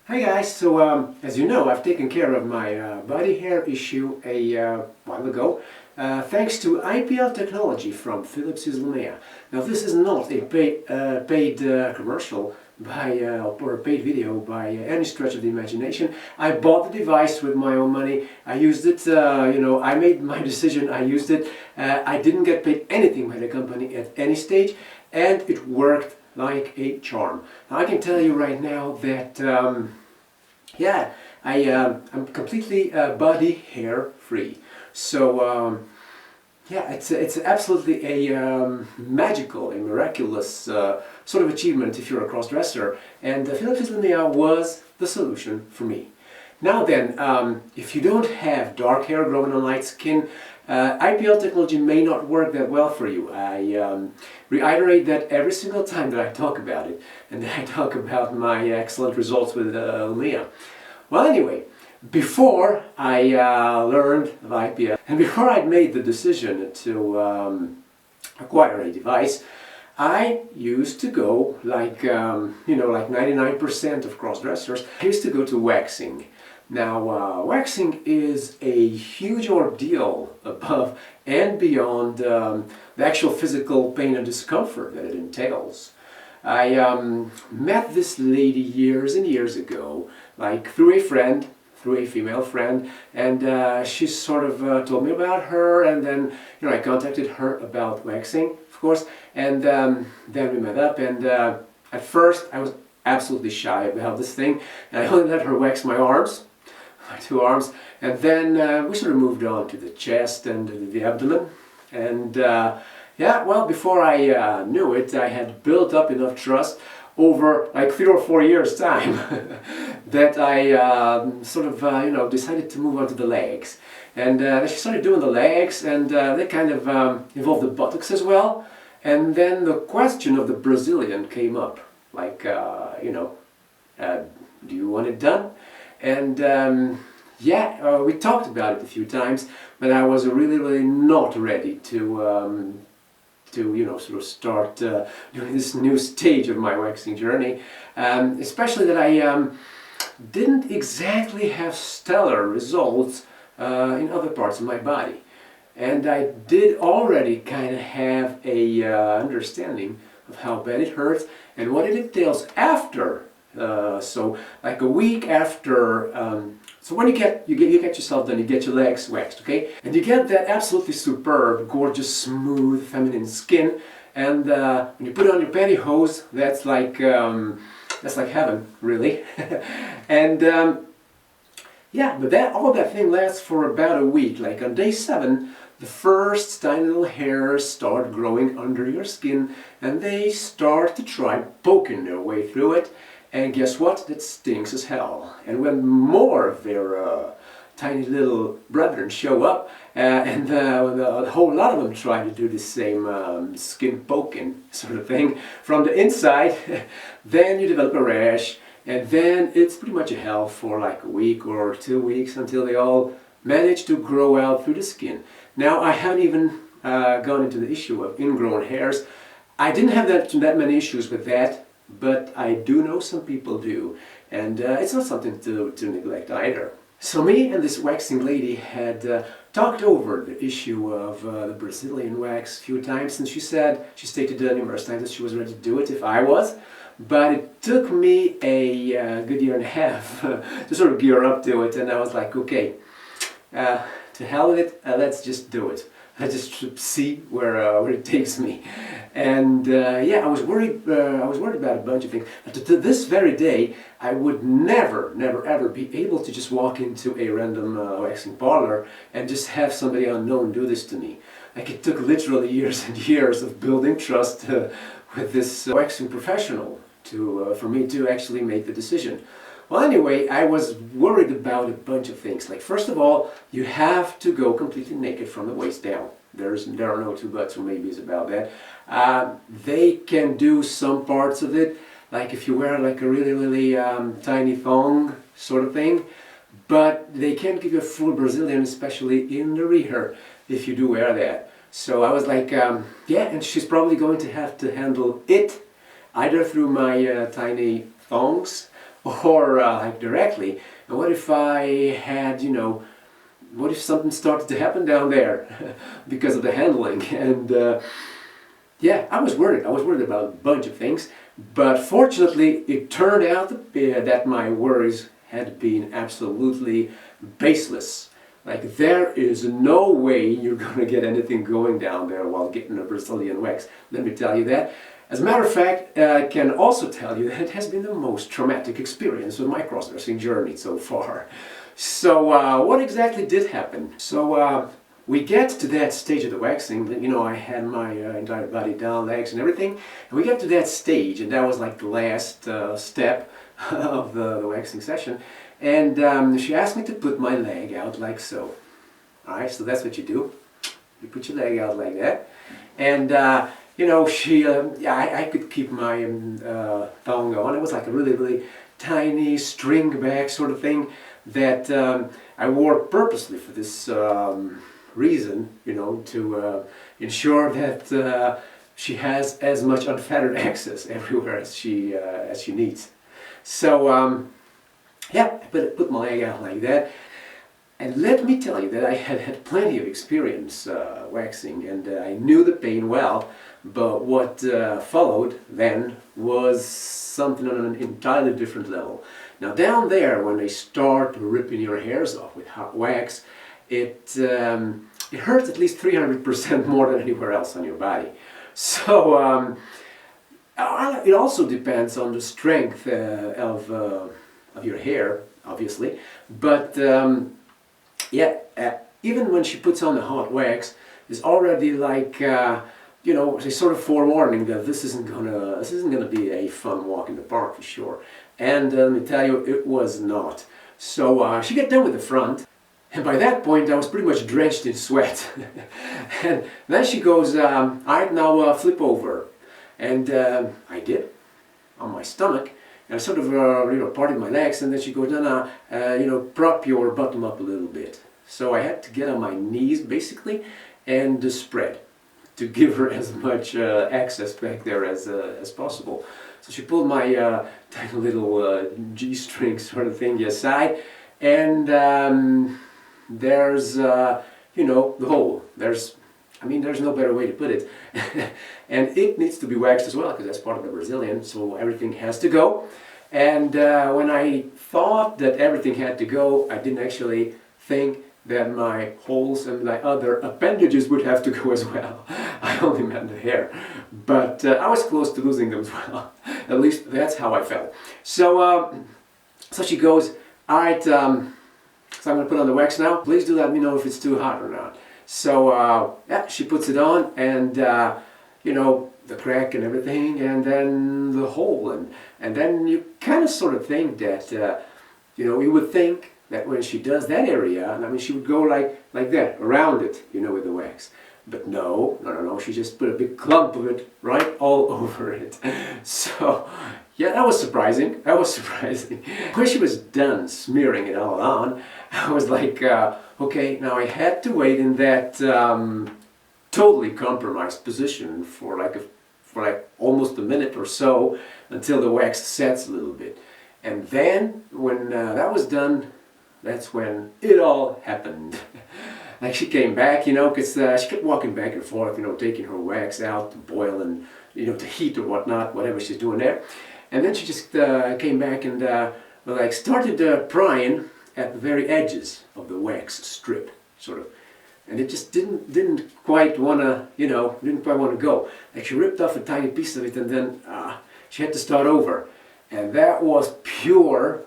Hi guys, as you know, I've taken care of my body hair issue a while ago thanks to IPL technology from Philips Lumea. Now this is not a paid commercial or a paid video by any stretch of the imagination. I bought the device with my own money. I used it, I made my decision, I used it. I didn't get paid anything by the company at any stage, and it worked like a charm. Now, I can tell you right now that I'm completely body hair free. So it's absolutely a magical, a miraculous sort of achievement if you're a cross-dresser, and Philips Lumea was the solution for me. Now then, if you don't have dark hair growing on light skin, IPL technology may not work that well for you. I reiterate that every single time that I talk about it, and that I talk about my excellent results with Lumea. Well, anyway, before I learned of IPL, and before I'd made the decision to acquire a device, I used to go, like 99% of cross-dressers, I used to go to waxing. Now, waxing is a huge ordeal above and beyond the actual physical pain and discomfort that it entails. I met this lady years and years ago, like through a female friend, and she sort of told me about her, and then I contacted her about waxing, of course, and then we met up, and at first I was absolutely shy about this thing, and I only let her wax my arms, my two arms, and then we sort of moved on to the chest and the abdomen, and well, before I knew it, I had built up enough trust over like 3 or 4 years' time that I decided to move on to the legs. And she started doing the legs, and they kind of involved the buttocks as well. And then the question of the Brazilian came up, like, do you want it done? And we talked about it a few times, but I was really not ready to sort of start doing this new stage of my waxing journey, especially that I didn't exactly have stellar results in other parts of my body, and I did already kind of have a understanding of how bad it hurts and what it entails after. So like a week after, so when you get yourself done, you get your legs waxed, okay? And you get that absolutely superb, gorgeous, smooth, feminine skin, and when you put on your pantyhose, that's like heaven, really. And but all of that thing lasts for about a week. Like on day 7, the first tiny little hairs start growing under your skin, and they start to try poking their way through it. And guess what? That stinks as hell. And when more of their tiny little brethren show up, and a whole lot of them try to do the same skin poking sort of thing from the inside, then you develop a rash, and then it's pretty much a hell for like a week or 2 weeks until they all manage to grow out through the skin. Now, I haven't even gone into the issue of ingrown hairs. I didn't have that many issues with that, but I do know some people do, and it's not something to neglect either. So me and this waxing lady had talked over the issue of the Brazilian wax a few times, and she stated numerous times that she was ready to do it if I was, but it took me a good year and a half to sort of gear up to it, and I was like, okay, to hell with it, let's just do it. I just see where it takes me, and I was worried. I was worried about a bunch of things. But to this very day, I would never ever be able to just walk into a random waxing parlor and just have somebody unknown do this to me. Like, it took literally years and years of building trust with this waxing professional for me to actually make the decision. Well, anyway, I was worried about a bunch of things. Like, first of all, you have to go completely naked from the waist down. There are no two buts or maybes about that. They can do some parts of it, like if you wear like a really tiny thong sort of thing, but they can't give you a full Brazilian, especially in the rear, if you do wear that. So I was like, and she's probably going to have to handle it either through my tiny thongs or like directly. And what if I had, what if something started to happen down there because of the handling? And yeah, I was worried. I was worried about a bunch of things. But fortunately, it turned out that my worries had been absolutely baseless. Like, there is no way you're going to get anything going down there while getting a Brazilian wax. Let me tell you that. As a matter of fact, I can also tell you that it has been the most traumatic experience of my cross-dressing journey so far. So what exactly did happen? So we get to that stage of the waxing. I had my entire body down, legs and everything, and we get to that stage, and that was like the last step of the waxing session. And she asked me to put my leg out like so. Alright, so that's what you do. You put your leg out like that. And I could keep my thong on. It was like a really, really tiny string bag sort of thing that I wore purposely for this reason, to ensure that she has as much unfettered access everywhere as she needs. So yeah, I put my leg out like that. And let me tell you that I had plenty of experience waxing, and I knew the pain well, but what followed then was something on an entirely different level. Now down there, when they start ripping your hairs off with hot wax, it hurts at least 300% more than anywhere else on your body. So it also depends on the strength of your hair, obviously, but yeah, even when she puts on the hot wax, it's already like a sort of forewarning that this isn't gonna be a fun walk in the park for sure. And let me tell you, it was not. So she got done with the front, and by that point I was pretty much drenched in sweat. And then she goes, "All right, now flip over," and I did, on my stomach. And I sort of, parted my legs, and then she goes, "No, prop your bottom up a little bit." So I had to get on my knees, basically, and spread to give her as much access back there as possible. So she pulled my tiny little G-string sort of thing aside, and there's, the hole. There's no better way to put it. And it needs to be waxed as well, because that's part of the Brazilian, so everything has to go. And when I thought that everything had to go, I didn't actually think that my holes and my other appendages would have to go as well. I only meant the hair. But I was close to losing them as well. At least that's how I felt. So, so she goes, "All right, so I'm going to put on the wax now. Please do let me know if it's too hot or not." So yeah, she puts it on, and the crack and everything, and then the hole, and then you kind of sort of think that you would think that when she does that area, and she would go like that around it, with the wax. But no, she just put a big clump of it right all over it. So yeah, that was surprising. When she was done smearing it all on, I was like, okay, now I had to wait in that totally compromised position for like almost a minute or so until the wax sets a little bit. And then when that was done, that's when it all happened. Like, she came back, because she kept walking back and forth, taking her wax out to boil and, to heat or whatnot, whatever she's doing there. And then she just came back and started prying at the very edges of the wax strip, sort of. And it just didn't quite want to, go. Like, she ripped off a tiny piece of it, and then she had to start over. And that was pure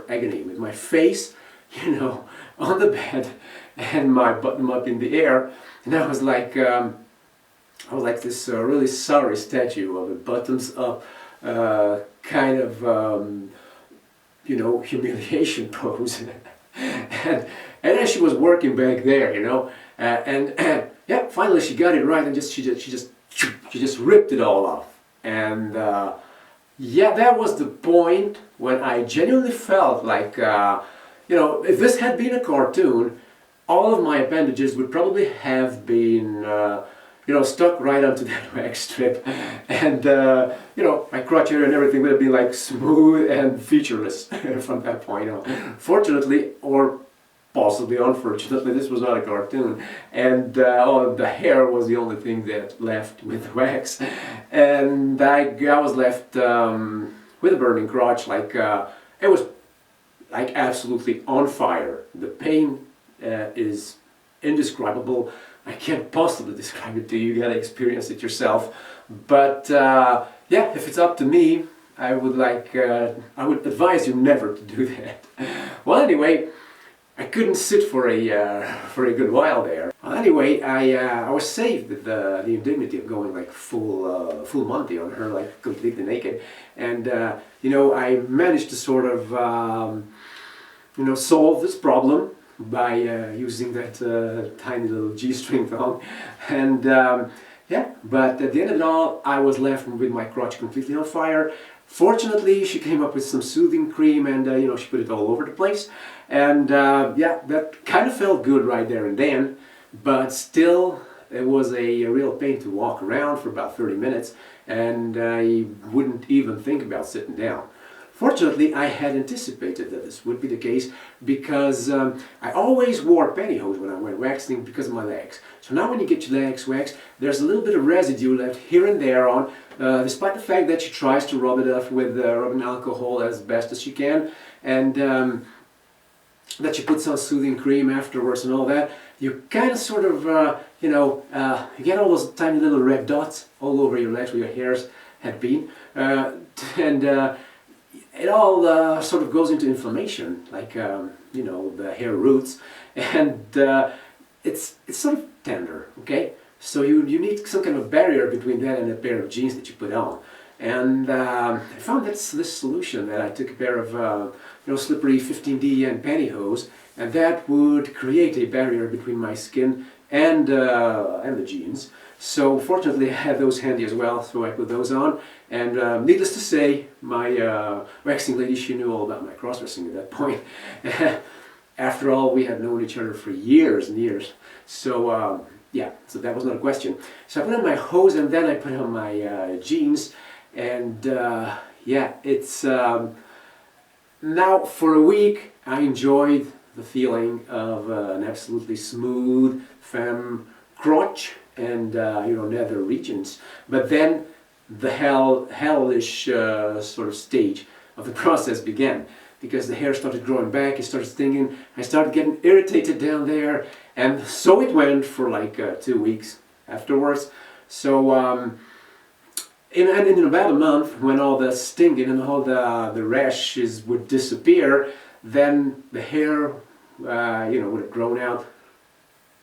agony, with my face, on the bed and my bottom up in the air. And I was like this really sorry statue of a bottoms up kind of humiliation pose. and as she was working back there, and yeah, finally she got it right, and she just ripped it all off. And yeah, that was the point when I genuinely felt like if this had been a cartoon, all of my appendages would probably have been stuck right onto that wax strip, and my crotch area and everything would have been like smooth and featureless from that point on. Fortunately, or possibly unfortunately, this was not a cartoon, and the hair was the only thing that left with wax, and I was left with a burning crotch. Like it was like absolutely on fire. The pain is indescribable. I can't possibly describe it to you. You gotta experience it yourself. But yeah, if it's up to me, I would advise you never to do that. Well, anyway, I couldn't sit for a good while there. Well, anyway, I was saved with the indignity of going like full Monty on her, like completely naked, and I managed to sort of solve this problem by using that tiny little G-string thong, and yeah. But at the end of it all, I was left with my crotch completely on fire. Fortunately, she came up with some soothing cream, and she put it all over the place, and yeah, that kind of felt good right there and then. But still, it was a real pain to walk around for about 30 minutes, and I wouldn't even think about sitting down. Fortunately, I had anticipated that this would be the case, because I always wore pantyhose when I went waxing because of my legs. So now when you get your legs waxed, there's a little bit of residue left here and there on, despite the fact that she tries to rub it off with rubbing alcohol as best as she can, and that you put some soothing cream afterwards and all that. You kind of sort of, you get all those tiny little red dots all over your legs where your hairs had been, and it all sort of goes into inflammation, like the hair roots, and it's sort of tender. Okay, so you need some kind of barrier between that and a pair of jeans that you put on. And I found this solution, that I took a pair of slippery 15D and pantyhose, and that would create a barrier between my skin and the jeans. So fortunately I had those handy as well, so I put those on, and needless to say, my waxing lady, she knew all about my cross-dressing at that point. After all, we had known each other for years and years, so yeah, so that was not a question. So I put on my hose, and then I put on my jeans, and yeah, it's now for a week I enjoyed the feeling of an absolutely smooth femme crotch and nether regions. But then the hellish sort of stage of the process began, because the hair started growing back, it started stinging, I started getting irritated down there, and so it went for like 2 weeks afterwards. So in about a month, when all the stinging and all the rashes would disappear, then the hair would have grown out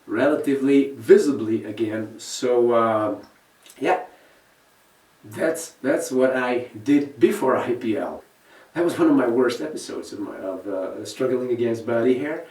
relatively visibly again. So yeah, that's what I did before IPL. That was one of my worst episodes of struggling against body hair.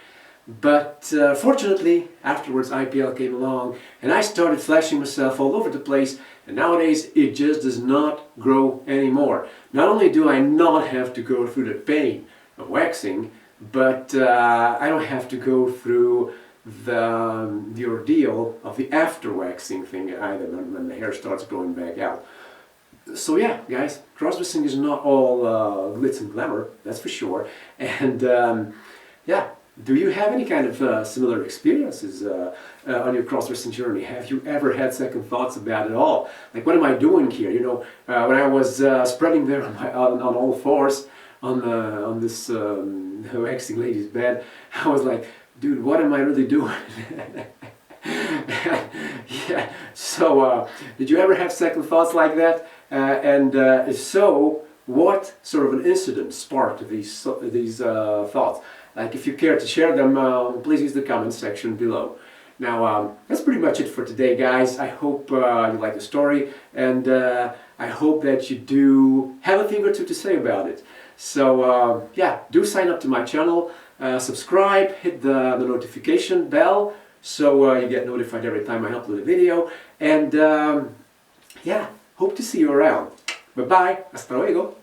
But fortunately, afterwards IPL came along, and I started flashing myself all over the place, and nowadays it just does not grow anymore. Not only do I not have to go through the pain of waxing, but I don't have to go through the ordeal of the after waxing thing either, when the hair starts growing back out. So yeah, guys, cross-dressing is not all glitz and glamour, that's for sure. And yeah, do you have any kind of similar experiences on your cross-dressing journey? Have you ever had second thoughts about it all? Like, what am I doing here? When I was spreading there on all fours on this waxing lady's bed, I was like, dude, what am I really doing? Yeah. So, did you ever have second thoughts like that? And if so, what sort of an incident sparked these thoughts? Like, if you care to share them, please use the comment section below. Now, that's pretty much it for today, guys. I hope you like the story, and I hope that you do have a thing or two to say about it. So, yeah, do sign up to my channel, subscribe, hit the notification bell, so you get notified every time I upload a video, and yeah, hope to see you around. Bye-bye, hasta luego.